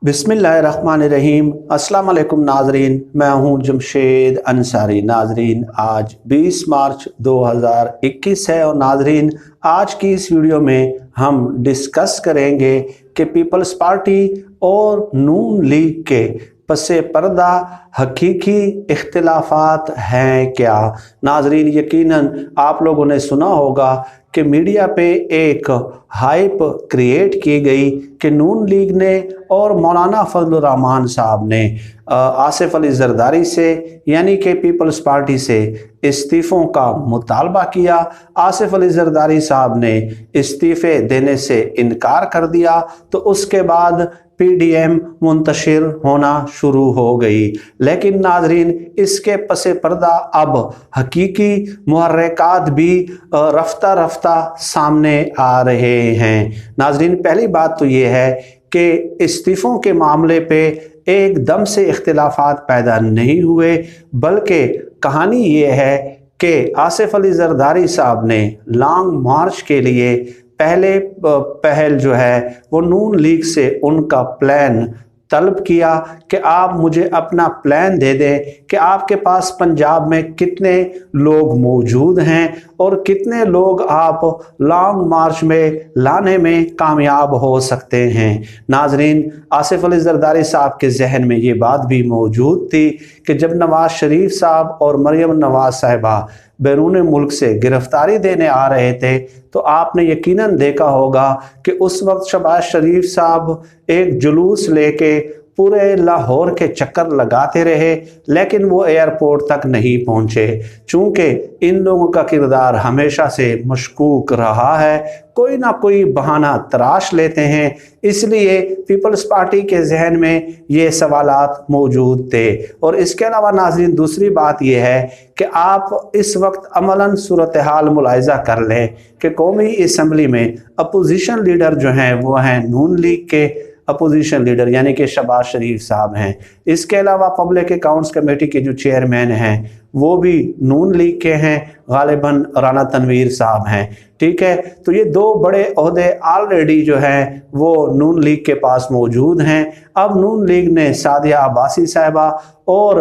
बिस्मिल्लाहिर्रहमानिर्रहीम। अस्सलाम वालेकुम नाजरीन, मैं हूं जमशेद अंसारी। नाजरीन, आज 20 मार्च 2021 है और नाजरीन, आज की इस वीडियो में हम डिस्कस करेंगे कि पीपल्स पार्टी और नून लीग के पसे पर्दा हकीकी इख्तिलाफात हैं क्या। नाजरीन, यकीनन आप लोगों ने सुना होगा कि मीडिया पे एक हाइप क्रिएट की गई कि नून लीग ने और मौलाना फजल रहमान साहब ने आसिफ अली जरदारी से यानी कि पीपल्स पार्टी से इस्तीफ़ों का मुतालबा किया। आसिफ अली जरदारी साहब ने इस्तीफ़े देने से इनकार कर दिया तो उसके बाद पीडीएम मुंतशिर होना शुरू हो गई। लेकिन नाजरीन, इसके पसे पर्दा अब हकीकी मुहर्रिकात भी रफ्ता रफ्ता सामने आ रहे हैं। नाजरीन, पहली बात तो ये है कि इस्तीफ़ों के मामले पे एकदम से इख्तिलाफात पैदा नहीं हुए, बल्कि कहानी ये है कि आसिफ अली जरदारी साहब ने लॉन्ग मार्च के लिए पहल जो है वो नून लीग से उनका प्लान तलब किया कि आप मुझे अपना प्लान दे दें कि आपके पास पंजाब में कितने लोग मौजूद हैं और कितने लोग आप लॉन्ग मार्च में लाने में कामयाब हो सकते हैं। नाजरीन, आसिफ अली जरदारी साहब के जहन में ये बात भी मौजूद थी कि जब नवाज शरीफ साहब और मरियम नवाज साहिबा बैरून मुल्क से गिरफ्तारी देने आ रहे थे तो आपने यकीनन देखा होगा कि उस वक्त शहबाज शरीफ साहब एक जुलूस लेके पूरे लाहौर के चक्कर लगाते रहे, लेकिन वो एयरपोर्ट तक नहीं पहुंचे। चूंकि इन लोगों का किरदार हमेशा से मशकूक रहा है, कोई ना कोई बहाना तराश लेते हैं, इसलिए पीपल्स पार्टी के जहन में ये सवालात मौजूद थे। और इसके अलावा नाज़रीन, दूसरी बात यह है कि आप इस वक्त अमलन सूरत हाल मुलाहिजा कर लें कि कौमी असम्बली में अपोजिशन लीडर जो हैं वो हैं नून लीग के अपोजिशन लीडर यानी कि शहबाज शरीफ साहब हैं। इसके अलावा पब्लिक अकाउंट्स कमेटी के जो चेयरमैन हैं वो भी नून लीग के हैं, गालिबन राना तनवीर साहब हैं। ठीक है, तो ये दो बड़े ओहदे ऑलरेडी जो हैं वो नून लीग के पास मौजूद हैं। अब नून लीग ने सादिया अब्बासी साहिबा और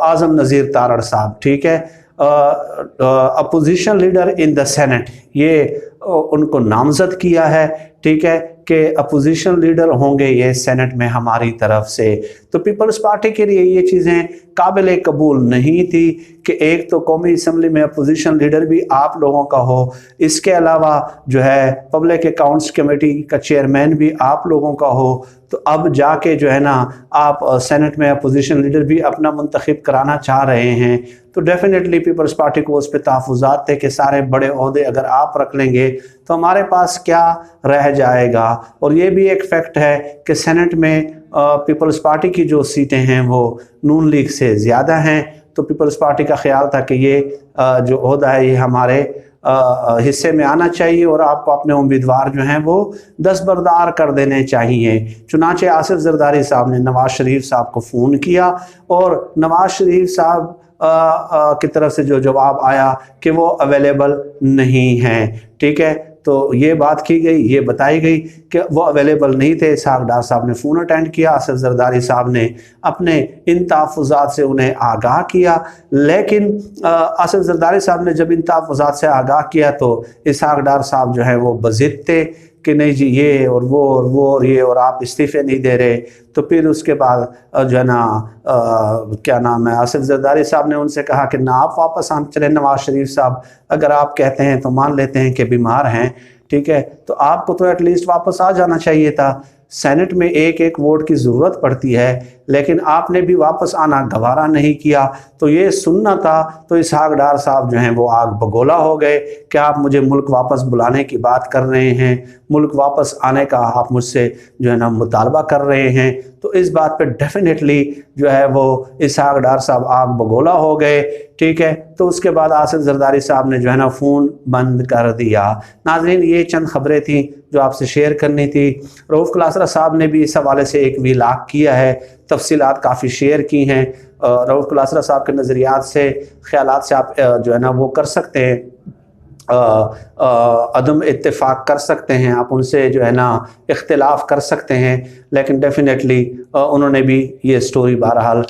आज़म नज़ीर तारड़ साहब, ठीक है, opposition leader in the senate, ये उनको नामजद किया है। ठीक है, कि अपोजिशन लीडर होंगे ये सेनेट में हमारी तरफ से। तो पीपल्स पार्टी के लिए ये चीज़ें काबिल कबूल नहीं थी कि एक तो कौमी असम्बली में अपोजिशन लीडर भी आप लोगों का हो, इसके अलावा जो है पब्लिक अकाउंट्स कमेटी का चेयरमैन भी आप लोगों का हो। तो अब जाके जो है ना आप सेनेट में अपोजिशन लीडर भी अपना मुंतखब कराना चाह रहे हैं। तो डेफिनेटली पीपल्स पार्टी को उस पर तहफ़्फ़ुज़ात थे कि सारे बड़े ओहदे अगर आप रख लेंगे तो हमारे पास क्या रह जाएगा। और ये भी एक फैक्ट है कि सेनेट में पीपल्स पार्टी की जो सीटें हैं वो नून लीग से ज़्यादा हैं। तो पीपल्स पार्टी का ख्याल था कि ये जो ओहदा है ये हमारे हिस्से में आना चाहिए और आपको अपने उम्मीदवार जो हैं वो दस्तबरदार कर देने चाहिए। चुनांचे आसिफ जरदारी साहब ने नवाज शरीफ साहब को फ़ोन किया और नवाज शरीफ साहब की तरफ से जो जवाब आया कि वो अवेलेबल नहीं हैं। ठीक है, तो ये बात की गई, ये बताई गई कि वो अवेलेबल नहीं थे। इसहाक डार साहब ने फ़ोन अटेंड किया, आसिफ जरदारी साहब ने अपने इन तहफ़्फ़ुज़ात से उन्हें आगाह किया। लेकिन आसिफ जरदारी साहब ने जब इन तहफ़्फ़ुज़ात से आगाह किया तो इसहाक डार साहब जो हैं वो बज़िद थे कि नहीं जी ये और वो और वो और ये, और आप इस्तीफ़े नहीं दे रहे। तो फिर उसके बाद जो है ना क्या नाम है, आसिफ जरदारी साहब ने उनसे कहा कि ना आप वापस हम चले नवाज शरीफ साहब, अगर आप कहते हैं तो मान लेते हैं कि बीमार हैं। ठीक है, तो आपको तो एटलीस्ट वापस आ जाना चाहिए था। सेनेट में एक एक वोट की ज़रूरत पड़ती है, लेकिन आपने भी वापस आना गवारा नहीं किया। तो ये सुनना था। तो इसहाक डार साहब जो हैं वो आग बगोला हो गए कि आप मुझे मुल्क वापस बुलाने की बात कर रहे हैं, मुल्क वापस आने का आप मुझसे जो है ना मुतालबा कर रहे हैं। तो इस बात पे डेफिनेटली जो है वो इसहाक डार साहब आग बगोला हो गए। ठीक है, तो उसके बाद आसिफ जरदारी साहब ने जो है ना फ़ोन बंद कर दिया। नाज़रीन, ये चंद खबरें थी जो आपसे शेयर करनी थी। रऊफ़ क्लासरा साहब ने भी इस हवाले से एक व्लॉग किया है, तफसीलात काफ़ी शेयर की हैं। रऊफ़ क्लासरा साहब के नज़रियात से, ख्यालात से आप जो है ना वो कर सकते हैं। अदम इत्तेफाक कर सकते हैं, आप उनसे जो है ना इख्तिलाफ कर सकते हैं, लेकिन डेफिनेटली उन्होंने भी ये स्टोरी बहरहाल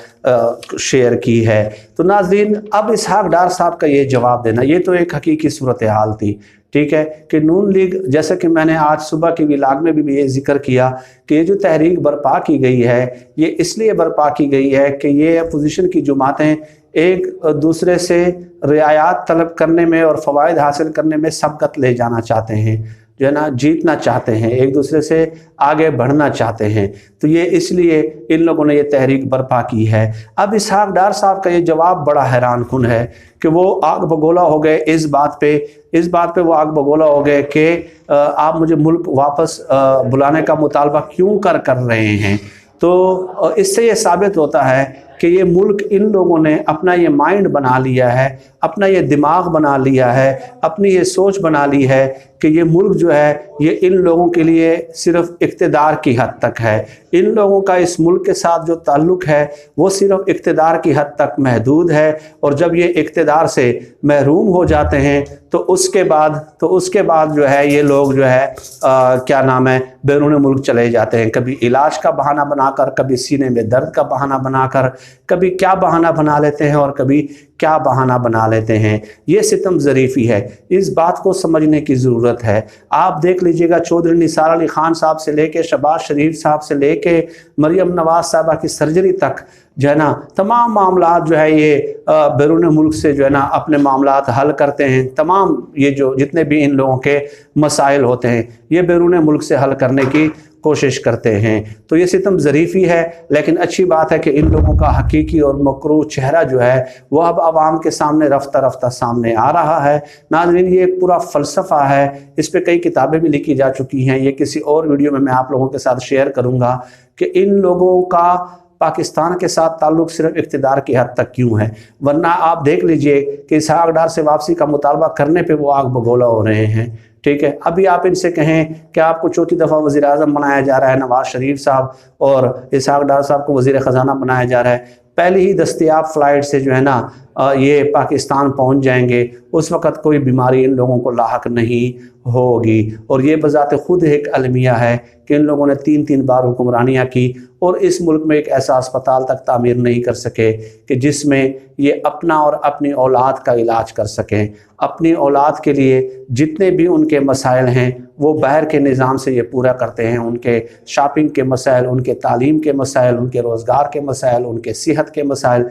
शेयर की है। तो नाज़रीन, अब इसहाक डार साहब का ये जवाब देना, ये तो एक हकीकी सूरत हाल थी, ठीक है, कि नून लीग, जैसा कि मैंने आज सुबह की व्लॉग में भी ये जिक्र किया कि ये जो तहरीक बर्पा की गई है, ये इसलिए बर्पा की गई है कि ये अपोजिशन की जमातें एक दूसरे से रियायत तलब करने में और फ़वाइद हासिल करने में सबकत ले जाना चाहते हैं, जो है ना जीतना चाहते हैं, एक दूसरे से आगे बढ़ना चाहते हैं। तो ये इसलिए इन लोगों ने ये तहरीक बर्पा की है। अब इसहाक डार साहब का ये जवाब बड़ा हैरान कुन है कि वो आग बगोला हो गए इस बात पे वो आग बगोला हो गए कि आप मुझे मुल्क वापस बुलाने का मुतालबा क्यों कर रहे हैं। तो इससे ये साबित होता है कि ये मुल्क इन लोगों ने अपना ये माइंड बना लिया है, अपना ये दिमाग बना लिया है, अपनी ये सोच बना ली है कि ये मुल्क जो है ये इन लोगों के लिए सिर्फ इक़्तिदार की हद तक है। इन लोगों का इस मुल्क के साथ जो ताल्लुक़ है वो सिर्फ इक़्तिदार की हद तक महदूद है, और जब ये इक़्तिदार से महरूम हो जाते हैं तो उसके बाद जो है ये लोग जो है क्या नाम है, बैरून मुल्क चले जाते हैं, कभी इलाज का बहाना बनाकर, कभी सीने में दर्द का बहाना बनाकर, कभी क्या बहाना बना लेते हैं और कभी क्या बहाना बना लेते हैं। ये सितम ज़रीफ़ी है, इस बात को समझने की ज़रूरत है। आप देख लीजिएगा, चौधरी निसार अली ख़ान साहब से लेके शहबाज शरीफ साहब से लेके मरियम नवाज साहबा की सर्जरी तक जो है ना, तमाम मामलात जो है ये बैरून मुल्क से जो है ना अपने मामलात हल करते हैं। तमाम ये जो जितने भी इन लोगों के मसाइल होते हैं ये बैरून मुल्क से हल करने की कोशिश करते हैं। तो ये सितम ज़रीफ़ी है, लेकिन अच्छी बात है कि इन लोगों का हकीकी और मकरूह चेहरा जो है वो अब आवाम के सामने रफ्ता रफ्ता सामने आ रहा है। नाज़रीन, ये एक पूरा फ़लसफ़ा है, इस पे कई किताबें भी लिखी जा चुकी हैं। ये किसी और वीडियो में मैं आप लोगों के साथ शेयर करूँगा कि इन लोगों का पाकिस्तान के साथ ताल्लुक़ सिर्फ इक़्तिदार की हद तक क्यों है। वरना आप देख लीजिए कि इसहाक डार से वापसी का मुतालबा करने पे वो आग बगोला हो रहे हैं, ठीक है। अभी आप इनसे कहें कि आपको चौथी दफ़ा वज़ीर आज़म बनाया जा रहा है नवाज़ शरीफ साहब, और इसहाक डार साहब को वज़ीर ख़जाना बनाया जा रहा है, पहली ही दस्तयाब फ़्लाइट से जो है ना ये पाकिस्तान पहुंच जाएंगे, उस वक़्त कोई बीमारी इन लोगों को लाहक नहीं होगी। और ये बज़ाते ख़ुद एक अलमिया है कि इन लोगों ने 3 बार हुक्मरानियाँ की और इस मुल्क में एक ऐसा अस्पताल तक तामीर नहीं कर सके कि जिसमें ये अपना और अपनी औलाद का इलाज कर सकें। अपनी औलाद के लिए जितने भी उनके मसाइल हैं वो बाहर के निज़ाम से ये पूरा करते हैं। उनके शॉपिंग के मसाइल, उनके तालीम के मसाइल, उनके रोज़गार के मसाइल, उनके सेहत के मसाइल,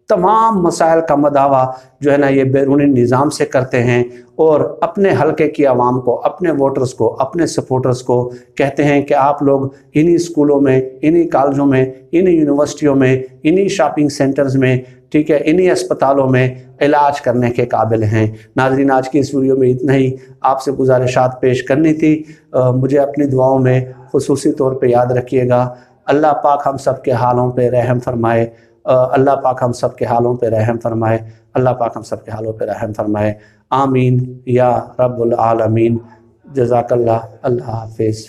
तमाम मसाइल का मदावा जो है ना ये बैरूनी निज़ाम से करते हैं, और अपने हलके की आवाम को, अपने वोटर्स को, अपने सपोर्टर्स को कहते हैं कि आप लोग इन्हीं स्कूलों में, इन्हीं कॉलेजों में, इन्हीं यूनिवर्सिटियों में, इन्हीं शॉपिंग सेंटर्स में, ठीक है, इन्हीं अस्पतालों में इलाज करने के काबिल हैं। नाज़रीन, आज की इस वीडियो में इतना ही, आपसे गुजारिशात पेश करनी थी। मुझे अपनी दुआओं में खुसूसी तौर पे याद रखिएगा। अल्लाह पाक हम सब के हालों पे रहम फरमाए, अल्लाह पाक हम सब के हालों पे रहम फरमाए, अल्लाह पाक हम सब के हालों पे रहम फरमाए। आमीन या रब्बुल आलमीन। जज़ाकल्लाह। अल्लाह हाफ़िज़।